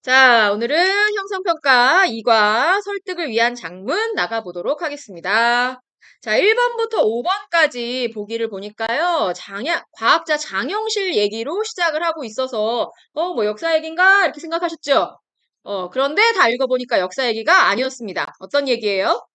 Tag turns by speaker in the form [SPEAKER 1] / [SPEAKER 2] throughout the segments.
[SPEAKER 1] 자, 오늘은 형성평가 2과 설득을 위한 장문 나가보도록 하겠습니다. 자, 1번부터 5번까지 보기를 보니까요. 과학자 장영실 얘기로 시작을 하고 있어서, 뭐 역사 얘기인가? 이렇게 생각하셨죠? 그런데 다 읽어보니까 역사 얘기가 아니었습니다. 어떤 얘기예요?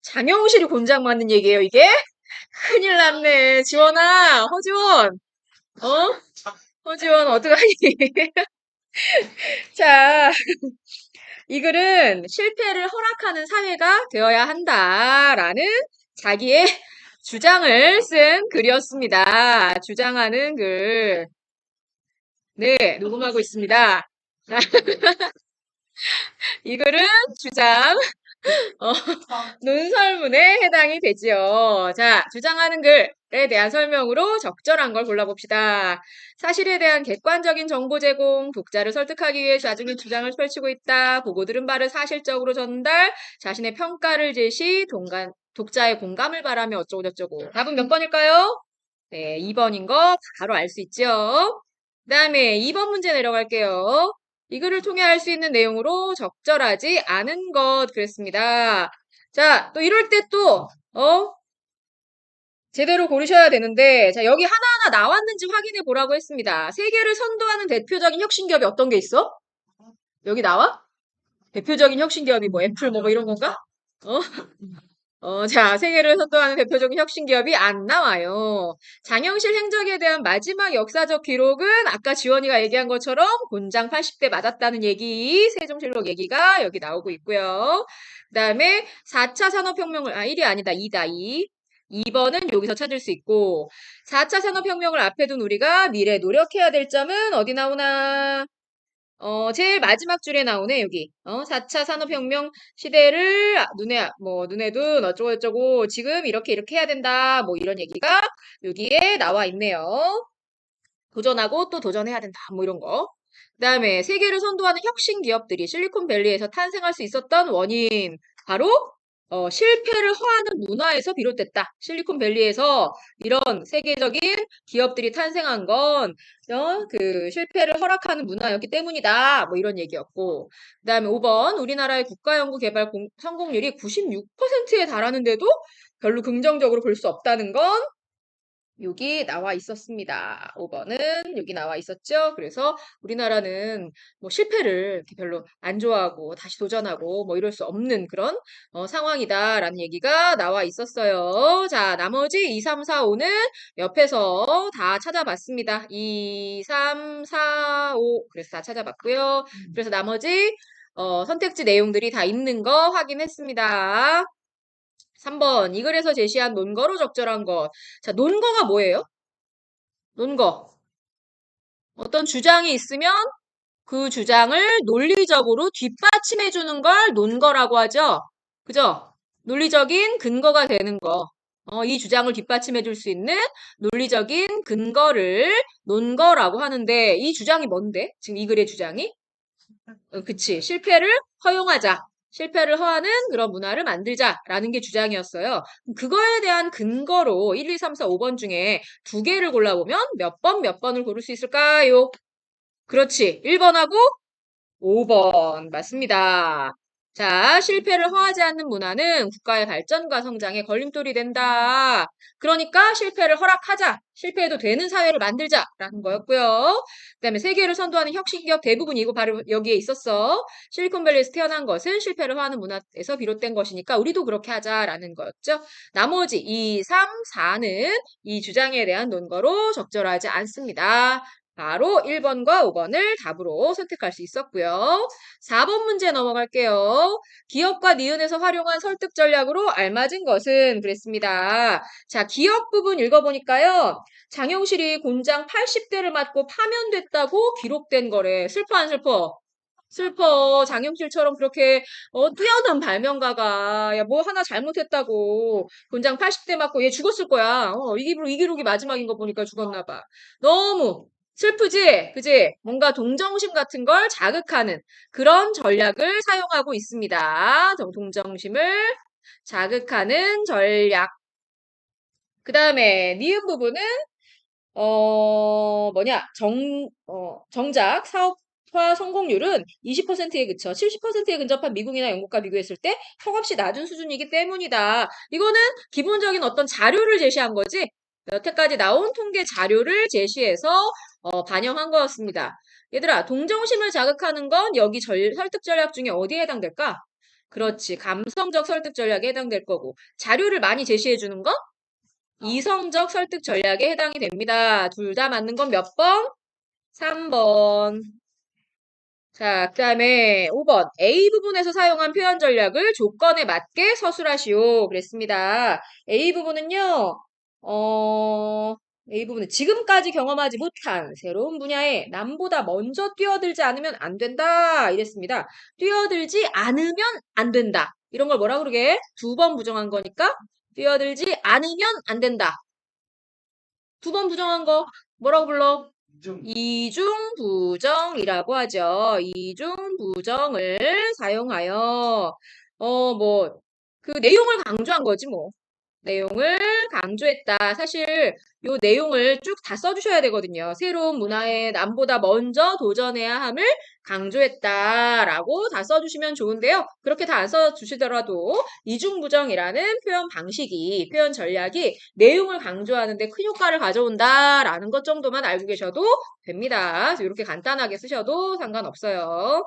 [SPEAKER 1] 장영실이 곤장 맞는 얘기예요, 이게? 큰일 났네. 지원아, 허지원, 어? 허지원, 어떡하니? 자, 이 글은 실패를 허락하는 사회가 되어야 한다라는 자기의 주장을 쓴 글이었습니다. 주장하는 글. 네, 녹음하고 있습니다. 이 글은 주장, 어, 논설문에 해당이 되지요. 자, 주장하는 글에 대한 설명으로 적절한 걸 골라봅시다. 사실에 대한 객관적인 정보 제공, 독자를 설득하기 위해 자신의 주장을 펼치고 있다. 보고 들은 바를 사실적으로 전달, 자신의 평가를 제시, 독자의 공감을 바라며 어쩌고저쩌고. 답은 몇 번일까요? 네, 2번인 거 바로 알 수 있죠. 그 다음에 2번 문제 내려갈게요. 이 글을 통해 알 수 있는 내용으로 적절하지 않은 것 그랬습니다. 자, 또 이럴 때 또, 제대로 고르셔야 되는데, 자, 여기 하나하나 나왔는지 확인해 보라고 했습니다. 세계를 선도하는 대표적인 혁신기업이 어떤 게 있어? 여기 나와? 대표적인 혁신기업이 뭐 애플 뭐 이런 건가? 어? 자, 세계를 선도하는 대표적인 혁신기업이 안 나와요. 장영실 행적에 대한 마지막 역사적 기록은 아까 지원이가 얘기한 것처럼 곤장 80대 맞았다는 얘기, 세종실록 얘기가 여기 나오고 있고요. 그 다음에 4차 산업혁명을, 1이 아니다, 2다, 2. 2번은 여기서 찾을 수 있고, 4차 산업혁명을 앞에 둔 우리가 미래에 노력해야 될 점은 어디 나오나? 제일 마지막 줄에 나오네, 여기. 4차 산업혁명 시대를 눈에 둔 어쩌고저쩌고 지금 이렇게 해야 된다. 뭐 이런 얘기가 여기에 나와 있네요. 도전하고 또 도전해야 된다. 뭐 이런 거. 그 다음에 세계를 선도하는 혁신 기업들이 실리콘밸리에서 탄생할 수 있었던 원인. 바로 실패를 허하는 문화에서 비롯됐다. 실리콘밸리에서 이런 세계적인 기업들이 탄생한 건 그 실패를 허락하는 문화였기 때문이다. 뭐 이런 얘기였고. 그다음에 5번 우리나라의 국가연구개발 성공률이 96%에 달하는데도 별로 긍정적으로 볼 수 없다는 건 여기 나와 있었습니다. 5번은 여기 나와 있었죠. 그래서 우리나라는 뭐 실패를 이렇게 별로 안 좋아하고 다시 도전하고 뭐 이럴 수 없는 그런 상황이다라는 얘기가 나와 있었어요. 자, 나머지 2, 3, 4, 5는 옆에서 다 찾아봤습니다. 2, 3, 4, 5 그래서 다 찾아봤고요. 그래서 나머지 선택지 내용들이 다 있는 거 확인했습니다. 3번, 이 글에서 제시한 논거로 적절한 것. 자, 논거가 뭐예요? 논거. 어떤 주장이 있으면 그 주장을 논리적으로 뒷받침해 주는 걸 논거라고 하죠. 그죠? 논리적인 근거가 되는 거. 이 주장을 뒷받침해 줄 수 있는 논리적인 근거를 논거라고 하는데 이 주장이 뭔데? 지금 이 글의 주장이? 그치. 실패를 허용하자. 실패를 허하는 그런 문화를 만들자라는 게 주장이었어요. 그거에 대한 근거로 1, 2, 3, 4, 5번 중에 두 개를 골라보면 몇 번을 고를 수 있을까요? 그렇지. 1번하고 5번. 맞습니다. 자, 실패를 허하지 않는 문화는 국가의 발전과 성장에 걸림돌이 된다. 그러니까 실패를 허락하자. 실패해도 되는 사회를 만들자라는 거였고요. 그다음에 세계를 선도하는 혁신기업 대부분 이거 바로 여기에 있었어. 실리콘밸리에서 태어난 것은 실패를 허하는 문화에서 비롯된 것이니까 우리도 그렇게 하자라는 거였죠. 나머지 2, 3, 4는 이 주장에 대한 논거로 적절하지 않습니다. 바로 1번과 5번을 답으로 선택할 수 있었고요. 4번 문제 넘어갈게요. 기업과 니은에서 활용한 설득 전략으로 알맞은 것은 그랬습니다. 자, 기업 부분 읽어보니까요. 장영실이 곤장 80대를 맞고 파면됐다고 기록된 거래. 슬퍼 안 슬퍼? 슬퍼. 장영실처럼 그렇게 뛰어난 발명가가 야 뭐 하나 잘못했다고 곤장 80대 맞고 얘 죽었을 거야. 이 기록이 마지막인 거 보니까 죽었나 봐. 너무 슬프지? 그지? 뭔가 동정심 같은 걸 자극하는 그런 전략을 사용하고 있습니다. 동정심을 자극하는 전략. 그 다음에 니은 부분은 정작 소아 성공률은 20%에 그쳐 70%에 근접한 미국이나 영국과 비교했을 때 턱없이 낮은 수준이기 때문이다. 이거는 기본적인 어떤 자료를 제시한 거지. 여태까지 나온 통계 자료를 제시해서 반영한 거였습니다. 얘들아, 동정심을 자극하는 건 여기 설득 전략 중에 어디에 해당될까? 그렇지. 감성적 설득 전략에 해당될 거고. 자료를 많이 제시해 주는 거? 이성적 설득 전략에 해당이 됩니다. 둘 다 맞는 건 몇 번? 3번. 자, 그 다음에 5번. A 부분에서 사용한 표현 전략을 조건에 맞게 서술하시오. 그랬습니다. A 부분은요, 어, A 부분은 지금까지 경험하지 못한 새로운 분야에 남보다 먼저 뛰어들지 않으면 안 된다. 이랬습니다. 뛰어들지 않으면 안 된다. 이런 걸 뭐라 그러게? 두 번 부정한 거니까 뛰어들지 않으면 안 된다. 두 번 부정한 거 뭐라고 불러? 이중부정이라고 하죠. 이중부정을 사용하여, 그 내용을 강조한 거지, 뭐. 내용을 강조했다. 사실 요 내용을 쭉 다 써주셔야 되거든요. 새로운 문화에 남보다 먼저 도전해야 함을 강조했다라고 다 써주시면 좋은데요. 그렇게 다 안 써주시더라도 이중부정이라는 표현 방식이, 표현 전략이 내용을 강조하는데 큰 효과를 가져온다라는 것 정도만 알고 계셔도 됩니다. 그래서 이렇게 간단하게 쓰셔도 상관없어요.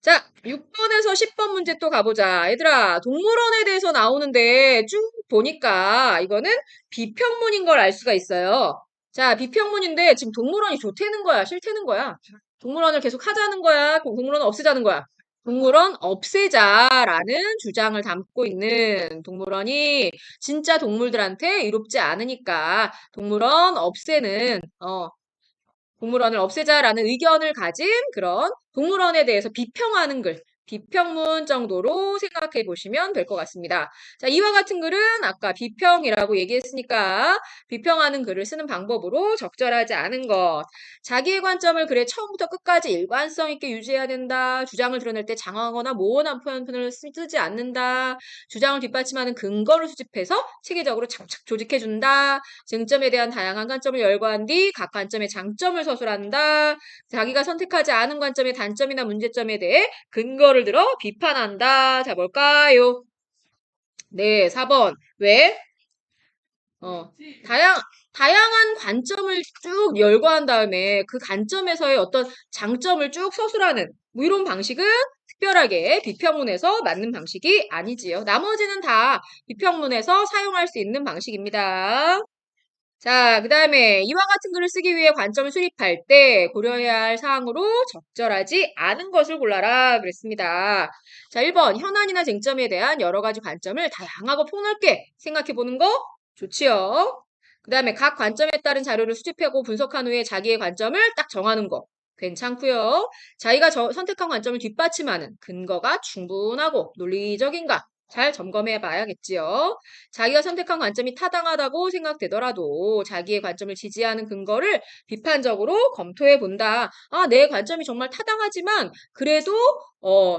[SPEAKER 1] 자, 6번에서 10번 문제 또 가보자. 얘들아, 동물원에 대해서 나오는데 쭉 보니까 이거는 비평문인 걸 알 수가 있어요. 자, 비평문인데 지금 동물원이 좋다는 거야, 싫다는 거야? 동물원을 계속 하자는 거야? 동물원 없애자는 거야? 동물원 없애자라는 주장을 담고 있는 동물원이 진짜 동물들한테 이롭지 않으니까 동물원 없애는, 동물원을 없애자라는 의견을 가진 그런 동물원에 대해서 비평하는 글, 비평문 정도로 생각해 보시면 될 것 같습니다. 자, 이와 같은 글은 아까 비평이라고 얘기했으니까 비평하는 글을 쓰는 방법으로 적절하지 않은 것. 자기의 관점을 글의 처음부터 끝까지 일관성 있게 유지해야 된다. 주장을 드러낼 때 장황하거나 모호한 표현을 쓰지 않는다. 주장을 뒷받침하는 근거를 수집해서 체계적으로 착착 조직해 준다. 쟁점에 대한 다양한 관점을 열거한 뒤 각 관점의 장점을 서술한다. 자기가 선택하지 않은 관점의 단점이나 문제점에 대해 근거를 들어 비판한다. 자, 뭘까요? 네, 4번. 왜? 어, 다양한 관점을 쭉 열거한 다음에 그 관점에서의 어떤 장점을 쭉 서술하는 뭐 이런 방식은 특별하게 비평문에서 맞는 방식이 아니지요. 나머지는 다 비평문에서 사용할 수 있는 방식입니다. 자, 그 다음에 이와 같은 글을 쓰기 위해 관점을 수립할 때 고려해야 할 사항으로 적절하지 않은 것을 골라라 그랬습니다. 자, 1번 현안이나 쟁점에 대한 여러 가지 관점을 다양하고 폭넓게 생각해 보는 거 좋지요. 그 다음에 각 관점에 따른 자료를 수집하고 분석한 후에 자기의 관점을 딱 정하는 거 괜찮고요. 자기가 선택한 관점을 뒷받침하는 근거가 충분하고 논리적인가 잘 점검해 봐야겠지요. 자기가 선택한 관점이 타당하다고 생각되더라도 자기의 관점을 지지하는 근거를 비판적으로 검토해 본다. 아, 내 관점이 정말 타당하지만 그래도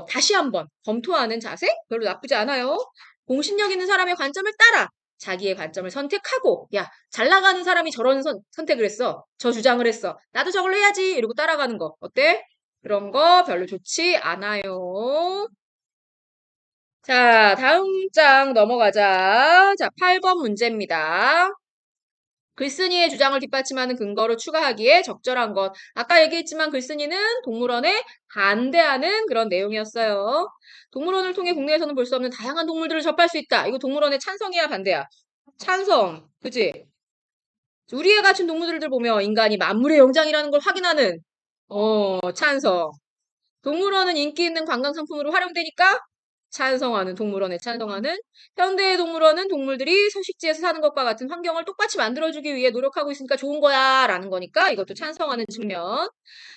[SPEAKER 1] 다시 한번 검토하는 자세 별로 나쁘지 않아요. 공신력 있는 사람의 관점을 따라 자기의 관점을 선택하고 야, 잘 나가는 사람이 저런 선택을 했어. 저 주장을 했어. 나도 저걸로 해야지. 이러고 따라가는 거. 어때? 그런 거 별로 좋지 않아요. 자, 다음 장 넘어가자. 자, 8번 문제입니다. 글쓴이의 주장을 뒷받침하는 근거로 추가하기에 적절한 것. 아까 얘기했지만 글쓴이는 동물원에 반대하는 그런 내용이었어요. 동물원을 통해 국내에서는 볼 수 없는 다양한 동물들을 접할 수 있다. 이거 동물원의 찬성이야, 반대야? 찬성. 그치? 우리에 갇힌 동물들을 보며 인간이 만물의 영장이라는 걸 확인하는, 찬성. 동물원은 인기 있는 관광 상품으로 활용되니까 찬성하는 동물원에 찬성하는 현대의 동물원은 동물들이 서식지에서 사는 것과 같은 환경을 똑같이 만들어주기 위해 노력하고 있으니까 좋은 거야 라는 거니까 이것도 찬성하는 측면.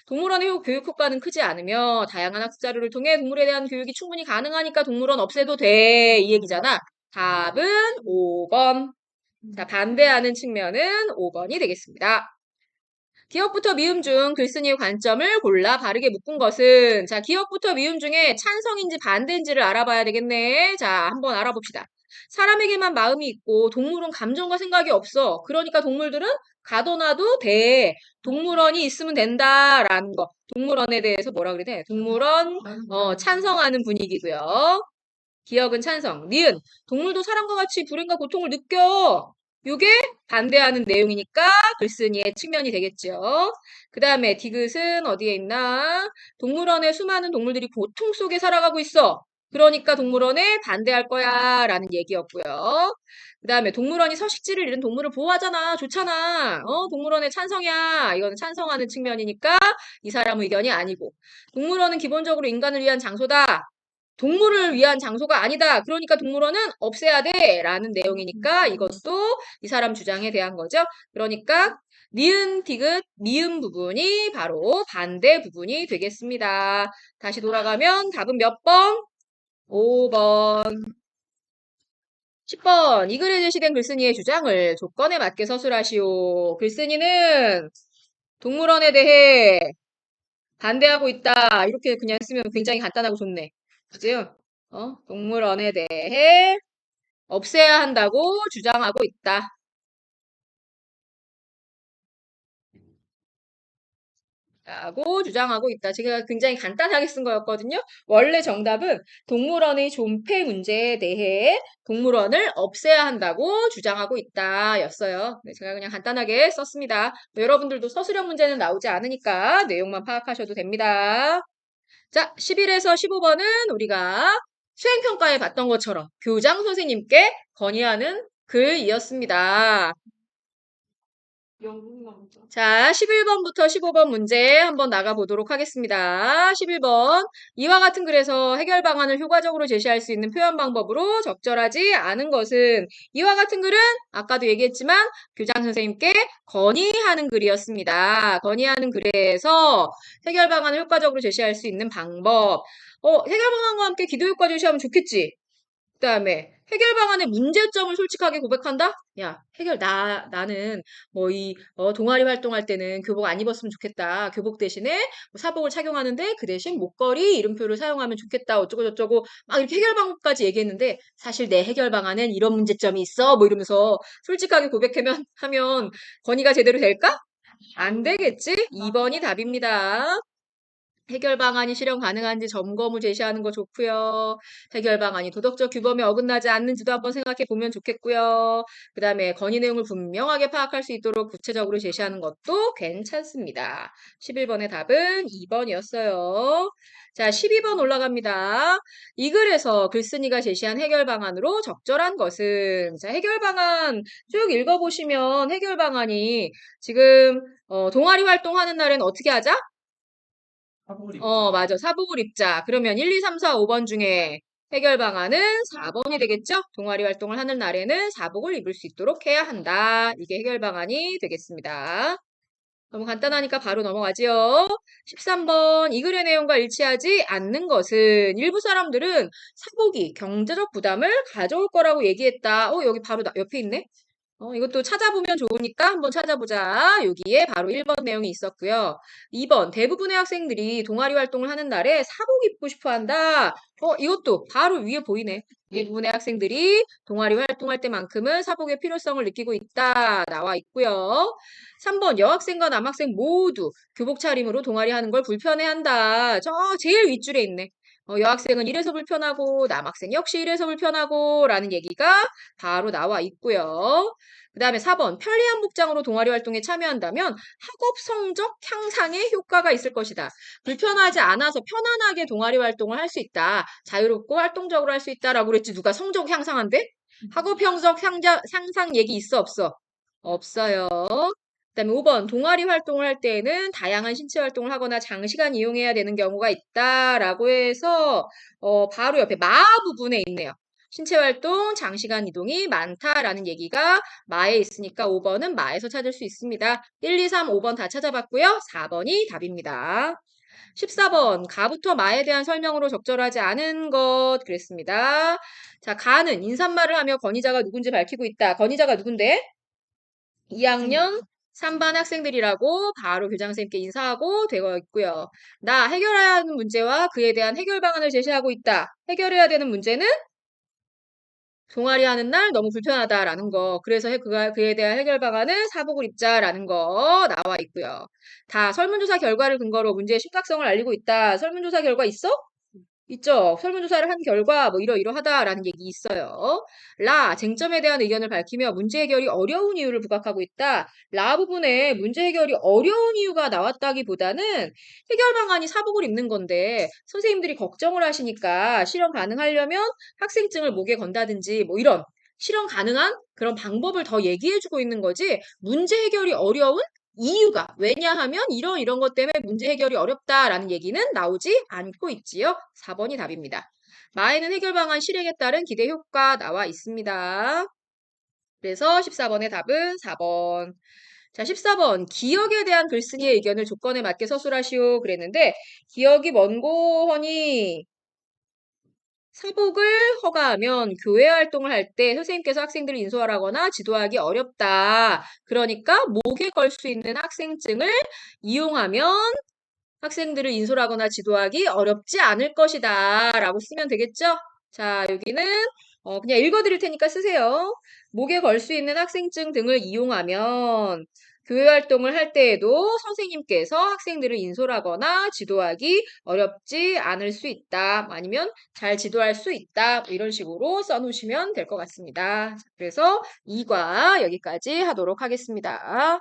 [SPEAKER 1] 동물원의 교육 효과는 크지 않으며 다양한 학습 자료를 통해 동물에 대한 교육이 충분히 가능하니까 동물원 없애도 돼 이 얘기잖아. 답은 5번. 자, 반대하는 측면은 5번이 되겠습니다. 기억부터 미음 중 글쓴이의 관점을 골라 바르게 묶은 것은 자, 기억부터 미음 중에 찬성인지 반대인지를 알아봐야 되겠네. 자, 한번 알아봅시다. 사람에게만 마음이 있고 동물은 감정과 생각이 없어. 그러니까 동물들은 가둬놔도 돼. 동물원이 있으면 된다라는 거. 동물원에 대해서 뭐라 그래야 돼? 동물원 찬성하는 분위기고요. 기억은 찬성. 니은 동물도 사람과 같이 불행과 고통을 느껴. 요게 반대하는 내용이니까 글쓴이의 측면이 되겠죠. 그 다음에 디귿은 어디에 있나? 동물원에 수많은 동물들이 고통 속에 살아가고 있어. 그러니까 동물원에 반대할 거야 라는 얘기였고요. 그 다음에 동물원이 서식지를 잃은 동물을 보호하잖아. 좋잖아. 동물원에 찬성이야. 이거는 찬성하는 측면이니까 이 사람 의견이 아니고. 동물원은 기본적으로 인간을 위한 장소다. 동물을 위한 장소가 아니다. 그러니까 동물원은 없애야 돼. 라는 내용이니까 이것도 이 사람 주장에 대한 거죠. 그러니까 니은, 디귿, 미음 부분이 바로 반대 부분이 되겠습니다. 다시 돌아가면 답은 몇 번? 5번. 10번. 이 글에 제시된 글쓴이의 주장을 조건에 맞게 서술하시오. 글쓴이는 동물원에 대해 반대하고 있다. 이렇게 그냥 쓰면 굉장히 간단하고 좋네. 그죠? 동물원에 대해 없애야 한다고 주장하고 있다. 라고 주장하고 있다. 제가 굉장히 간단하게 쓴 거였거든요. 원래 정답은 동물원의 존폐 문제에 대해 동물원을 없애야 한다고 주장하고 있다 였어요. 네, 제가 그냥 간단하게 썼습니다. 여러분들도 서술형 문제는 나오지 않으니까 내용만 파악하셔도 됩니다. 자, 11에서 15번은 우리가 수행평가에 봤던 것처럼 교장 선생님께 건의하는 글이었습니다. 자, 11번부터 15번 문제 한번 나가보도록 하겠습니다. 11번. 이와 같은 글에서 해결 방안을 효과적으로 제시할 수 있는 표현 방법으로 적절하지 않은 것은 이와 같은 글은 아까도 얘기했지만 교장 선생님께 건의하는 글이었습니다. 건의하는 글에서 해결 방안을 효과적으로 제시할 수 있는 방법. 해결 방안과 함께 기도 효과 제시하면 좋겠지. 그 다음에 해결 방안의 문제점을 솔직하게 고백한다? 야, 나는 동아리 활동할 때는 교복 안 입었으면 좋겠다. 교복 대신에 뭐 사복을 착용하는데 그 대신 목걸이 이름표를 사용하면 좋겠다. 어쩌고저쩌고 막 이렇게 해결 방법까지 얘기했는데 사실 내 해결 방안엔 이런 문제점이 있어. 뭐 이러면서 솔직하게 하면 건의가 제대로 될까? 안 되겠지? 2번이 답입니다. 해결 방안이 실현 가능한지 점검을 제시하는 거 좋고요. 해결 방안이 도덕적 규범에 어긋나지 않는지도 한번 생각해 보면 좋겠고요. 그 다음에 건의 내용을 분명하게 파악할 수 있도록 구체적으로 제시하는 것도 괜찮습니다. 11번의 답은 2번이었어요. 자, 12번 올라갑니다. 이 글에서 글쓴이가 제시한 해결 방안으로 적절한 것은 자, 해결 방안 쭉 읽어보시면 해결 방안이 지금 동아리 활동하는 날엔 어떻게 하자?
[SPEAKER 2] 사복을 입자.
[SPEAKER 1] 맞아. 사복을 입자. 그러면 1, 2, 3, 4, 5번 중에 해결 방안은 4번이 되겠죠? 동아리 활동을 하는 날에는 사복을 입을 수 있도록 해야 한다. 이게 해결 방안이 되겠습니다. 너무 간단하니까 바로 넘어가지요. 13번. 이 글의 내용과 일치하지 않는 것은 일부 사람들은 사복이 경제적 부담을 가져올 거라고 얘기했다. 여기 바로 옆에 있네. 이것도 찾아보면 좋으니까 한번 찾아보자. 여기에 바로 1번 내용이 있었고요. 2번, 대부분의 학생들이 동아리 활동을 하는 날에 사복 입고 싶어 한다. 이것도 바로 위에 보이네. 대부분의 학생들이 동아리 활동할 때만큼은 사복의 필요성을 느끼고 있다. 나와 있고요. 3번, 여학생과 남학생 모두 교복 차림으로 동아리 하는 걸 불편해한다. 저 제일 윗줄에 있네. 여학생은 이래서 불편하고 남학생 역시 이래서 불편하고 라는 얘기가 바로 나와 있고요. 그 다음에 4번 편리한 복장으로 동아리 활동에 참여한다면 학업 성적 향상에 효과가 있을 것이다. 불편하지 않아서 편안하게 동아리 활동을 할 수 있다. 자유롭고 활동적으로 할 수 있다라고 그랬지. 누가 성적 향상한대? 학업 성적 향상 얘기 있어 없어? 없어요. 그다음에 5번 동아리 활동을 할 때에는 다양한 신체 활동을 하거나 장시간 이용해야 되는 경우가 있다라고 해서 바로 옆에 마 부분에 있네요. 신체 활동, 장시간 이동이 많다라는 얘기가 마에 있으니까 5번은 마에서 찾을 수 있습니다. 1, 2, 3, 5번 다 찾아봤고요. 4번이 답입니다. 14번 가부터 마에 대한 설명으로 적절하지 않은 것 그랬습니다. 자, 가는 인사말을 하며 건의자가 누군지 밝히고 있다. 건의자가 누군데? 2학년 3반 학생들이라고 바로 교장 선생님께 인사하고 되어 있고요. 나 해결해야 하는 문제와 그에 대한 해결 방안을 제시하고 있다. 해결해야 되는 문제는 동아리 하는 날 너무 불편하다라는 거. 그래서 그에 대한 해결 방안은 사복을 입자라는 거 나와 있고요. 다 설문조사 결과를 근거로 문제의 심각성을 알리고 있다. 설문조사 결과 있어? 있죠. 설문조사를 한 결과 뭐 이러이러하다라는 얘기 있어요. 쟁점에 대한 의견을 밝히며 문제 해결이 어려운 이유를 부각하고 있다. 부분에 문제 해결이 어려운 이유가 나왔다기보다는 해결 방안이 사복을 입는 건데 선생님들이 걱정을 하시니까 실현 가능하려면 학생증을 목에 건다든지 뭐 이런 실현 가능한 그런 방법을 더 얘기해주고 있는 거지 문제 해결이 어려운 이유가 왜냐하면 이런 것 때문에 문제 해결이 어렵다라는 얘기는 나오지 않고 있지요. 4번이 답입니다. 마에는 해결 방안 실행에 따른 기대 효과 나와 있습니다. 그래서 14번의 답은 4번. 자, 14번. 기억에 대한 글쓴이의 의견을 조건에 맞게 서술하시오. 그랬는데 기억이 먼고 허니 사복을 허가하면 교회 활동을 할 때 선생님께서 학생들을 인솔하거나 지도하기 어렵다. 그러니까 목에 걸 수 있는 학생증을 이용하면 학생들을 인솔하거나 지도하기 어렵지 않을 것이다. 라고 쓰면 되겠죠? 자, 여기는 그냥 읽어드릴 테니까 쓰세요. 목에 걸 수 있는 학생증 등을 이용하면 교회 활동을 할 때에도 선생님께서 학생들을 인솔하거나 지도하기 어렵지 않을 수 있다. 아니면 잘 지도할 수 있다. 뭐 이런 식으로 써놓으시면 될 것 같습니다. 그래서 2과 여기까지 하도록 하겠습니다.